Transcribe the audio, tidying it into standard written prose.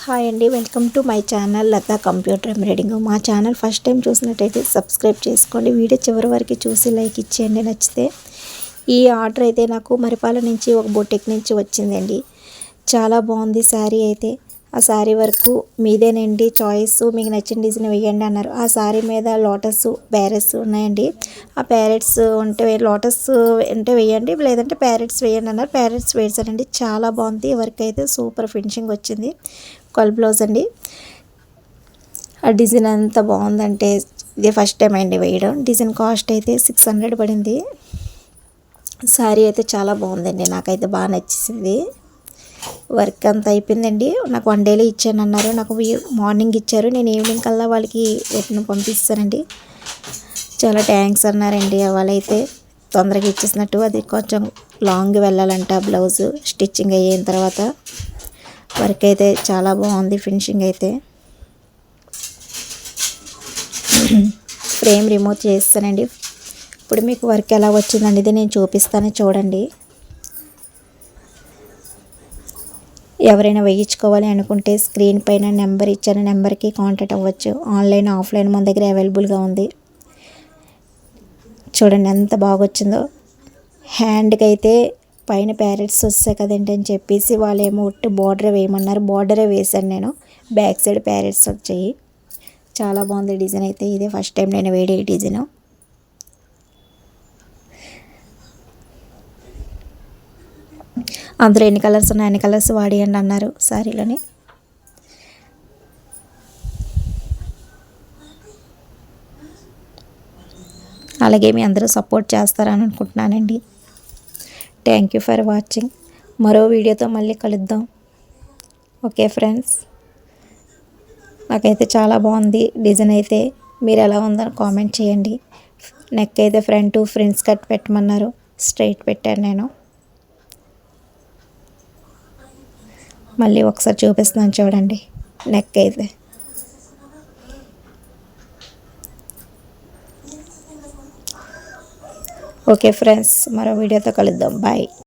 Hi అండి, welcome to my channel Latha computer embroidering. మా channel first time చూసినట్టయితే subscribe చేసుకోండి. వీడియో చివరి వరకు చూసి లైక్ ఇచ్చేయండి నచ్చితే. ఈ ఆర్డర్ అయితే నాకు మరిపాల నుంచి ఒక బొటిక్ నుంచి వచ్చిందండి. చాలా బాగుంది శారీ అయితే. ఆ శారీ వరకు మీదేనండి చాయిస్, మీకు నచ్చిన డిజైన్ వేయండి అన్నారు. ఆ శారీ మీద లోటస్ ప్యారెట్స్ ఉన్నాయండి. ఆ ప్యారెట్స్ ఉంటే లోటస్ ఉంటే వేయండి, లేదంటే ప్యారెట్స్ వేయండి అన్నారు. ప్యారెట్స్ వేసానండి. చాలా బాగుంది. వర్క్ అయితే సూపర్ ఫినిషింగ్ వచ్చింది. కొల్ బ్లౌజ్ అండి. ఆ డిజైన్ అంత బాగుందంటే ఇదే ఫస్ట్ టైం అండి వేయడం. డిజైన్ కాస్ట్ అయితే 600 పడింది. శారీ అయితే చాలా బాగుందండి, నాకైతే బాగా నచ్చింది. వర్క్ అంతా అయిపోయిందండి. నాకు 1 డేలో ఇచ్చానన్నారు. నాకు మార్నింగ్ ఇచ్చారు, నేను ఈవినింగ్ కల్లా వాళ్ళకి రిటర్న్ పంపిస్తానండి. చాలా థ్యాంక్స్ అన్నారండి. వాళ్ళైతే తొందరగా ఇచ్చేసినట్టు. అది కొంచెం లాంగ్ వెళ్ళాలంట బ్లౌజ్ స్టిచ్చింగ్ అయిన తర్వాత. వర్క్ అయితే చాలా బాగుంది, ఫినిషింగ్ అయితే. ఫ్రేమ్ రిమూవ్ చేస్తానండి. ఇప్పుడు మీకు వర్క్ ఎలా వచ్చిందండి ఇది నేను చూపిస్తాను, చూడండి. ఎవరైనా వేయించుకోవాలి అనుకుంటే స్క్రీన్ పైన నెంబర్ ఇచ్చాను, నెంబర్కి కాంటాక్ట్ అవ్వచ్చు. ఆన్లైన్ ఆఫ్లైన్ మన దగ్గర అవైలబుల్గా ఉంది. చూడండి ఎంత బాగా వచ్చిందో. హ్యాండ్కి అయితే పైన ప్యారెట్స్ వస్తాయి కదండి అని చెప్పేసి వాళ్ళేమో ఒట్టి బార్డరే వేయమన్నారు. బార్డరే వేశాను నేను. బ్యాక్ సైడ్ ప్యారెట్స్ వచ్చాయి. చాలా బాగుంది డిజైన్ అయితే. ఇదే ఫస్ట్ టైం నేను వేడే డిజైన్. అందులో ఎన్ని కలర్స్ ఉన్నాయి అన్ని కలర్స్ వాడియండి అన్నారు శారీలోని. అలాగే మీ అందరూ సపోర్ట్ చేస్తారని అనుకుంటున్నానండి. Thank you for watching. మరో వీడియోతో మళ్ళీ కలుద్దాం. ఓకే ఫ్రెండ్స్, నాకైతే చాలా బాగుంది డిజైన్ అయితే. మీరు ఎలా ఉందని కామెంట్ చేయండి. నెక్ అయితే ఫ్రంట్ ఫ్రిన్స్ కట్ పెట్టమన్నారు, స్ట్రైట్ పెట్టాను నేను. మళ్ళీ ఒకసారి చూపిస్తున్నాను చూడండి. నెక్ అయితే ఓకే ఫ్రెండ్స్, మరో వీడియోతో కలుద్దాం. బాయ్.